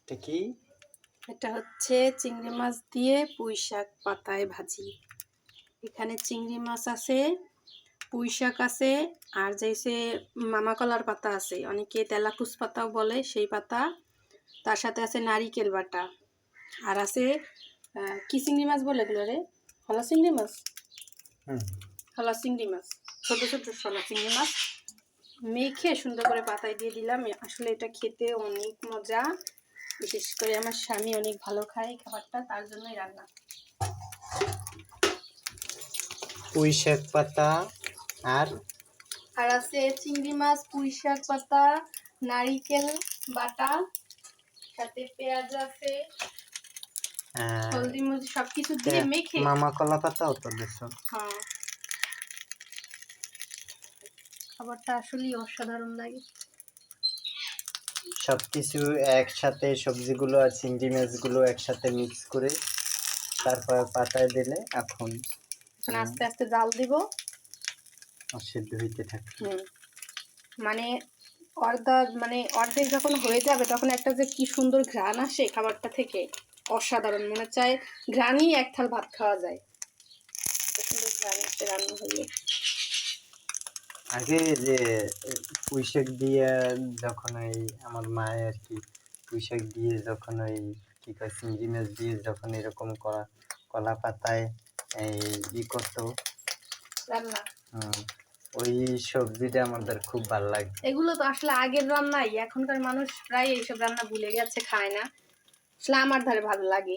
এটা কি? এটা হচ্ছে চিংড়ি মাছ দিয়ে পুঁই শাক পাতায় ভাজি। এখানে চিংড়ি মাছ আছে, পুঁই শাক আছে, আর যেসে মামা কলার পাতা আছে, অনেকে তেলাকুচ পাতাও বলে, সেই পাতা। তার সাথে আছে নারিকেল বাটা, আর আছে কি চিংড়ি মাছ বলে এগুলো রে? হলা চিংড়ি মাছ। হলা চিংড়ি মাছ, ছোট ছোট শলা চিংড়ি মাছ মেখে সুন্দর করে পাতায় দিয়ে দিলাম। আসলে এটা খেতে অনেক মজা, বিশেষ করে আমার স্বামী অনেক ভালো খায় এই খাবারটা, তার জন্যই রান্না। পুঁই শাক পাতা আর আর আছে চিংড়ি মাছ, পুঁই শাক পাতা, নারিকেল বাটা, সাথে পেঁয়াজ আছে, হলদি মরিচ সবকিছু দিয়ে মেখে। মামা কলা পাতাও তো দিছ। হ্যাঁ, খাবারটা আসলেই অসাধারণ লাগে। সবকিছু একসাথে, সবজিগুলো আর চিংড়ি মাছগুলো একসাথে মিক্স করে তারপর পাতায় দিলে এখন আস্তে আস্তে জাল দিব, সিদ্ধ হইতে থাকে। মানে অর্ধেক যখন হয়ে যাবে তখন একটা যে কি সুন্দর ঘ্রাণ আসে খাবারটা থেকে, অসাধারণ। মনে চায় ঘ্রাণই এক থাল ভাত খাওয়া যায়, সুন্দর ঘ্রাণ আসে রান্না হলে। আগে যে পুঁই শাক দিয়ে যখন ওই আমার মায়ে আর কি পুঁই শাক দিয়ে যখন ওই কি কয় চিংড়ি মাছ দিয়ে যখন এরকম কলা পাতায় ই করতো রান্না, ওই সবজিটা আমাদের খুব ভালো লাগে। এগুলো তো আসলে আগের রান্নাই, এখনকার মানুষ প্রায় এইসব রান্না ভুলে গেছে, খায় না। আসলে আমার ধারে ভালো লাগে,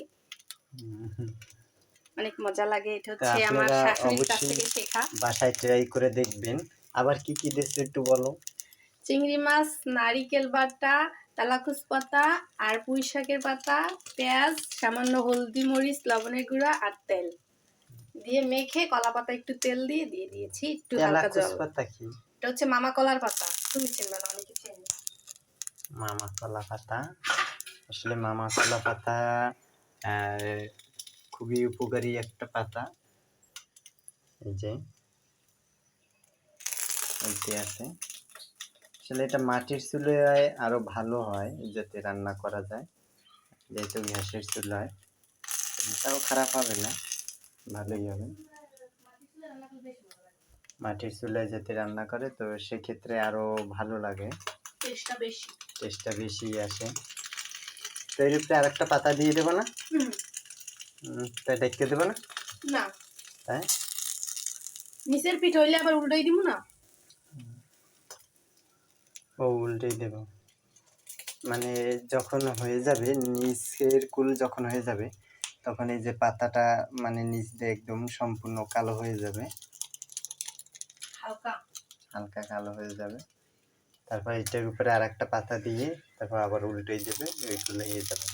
অনেক মজা লাগে। এটা হচ্ছে আমার শাশুড়ির কাছ থেকে শেখা। বাসায় ট্রাই করে দেখবেন। আবার কি কি দিচ্ছে একটু বলো। চিংড়ি মাছ, নারিকেল বাটা, তেলাকুচ পাতা আর পুঁই শাকের পাতা, পেঁয়াজ, সামান্য হলদি মরিচ লবণের গুঁড়া আর তেল দিয়ে মেখে কলা পাতা একটু তেল দিয়ে দিয়েছি, একটু হালকা জল। পাতা কি? এটা হচ্ছে মামা কলার পাতা, তুমি চিনবে না, অনেকে চেনে। মামা কলা পাতা, আসলে মামা কলা পাতা খুবই উপকারী একটা পাতা। এই যে আছে, আসলে এটা মাটির চুলায় আরো ভালো হয় যাতে রান্না করা যায়, যেহেতু গ্যাসের চুলায় এটাও খারাপ হবে না, ভালোই হবে। মাটির চুলায় যাতে রান্না করে তো সেক্ষেত্রে আরো ভালো লাগে, টেস্টটা বেশি আসে। তো এর উপরে আরেকটা পাতা দিয়ে দেবো না? তাই ডেকে দেবো না? না, তাই নিচের পিঠ হইলে আবার উল্টাই দিব না। ও উল্টেই দেব, মানে যখন হয়ে যাবে নিচের কুল যখন হয়ে যাবে তখন এই যে পাতাটা মানে নিচ দিয়ে একদম সম্পূর্ণ কালো হয়ে যাবে, হালকা হালকা কালো হয়ে যাবে। তারপর এটার উপরে আর একটা পাতা দিয়ে তারপর আবার উল্টেই দেবে, ওইগুলো হয়ে যাবে।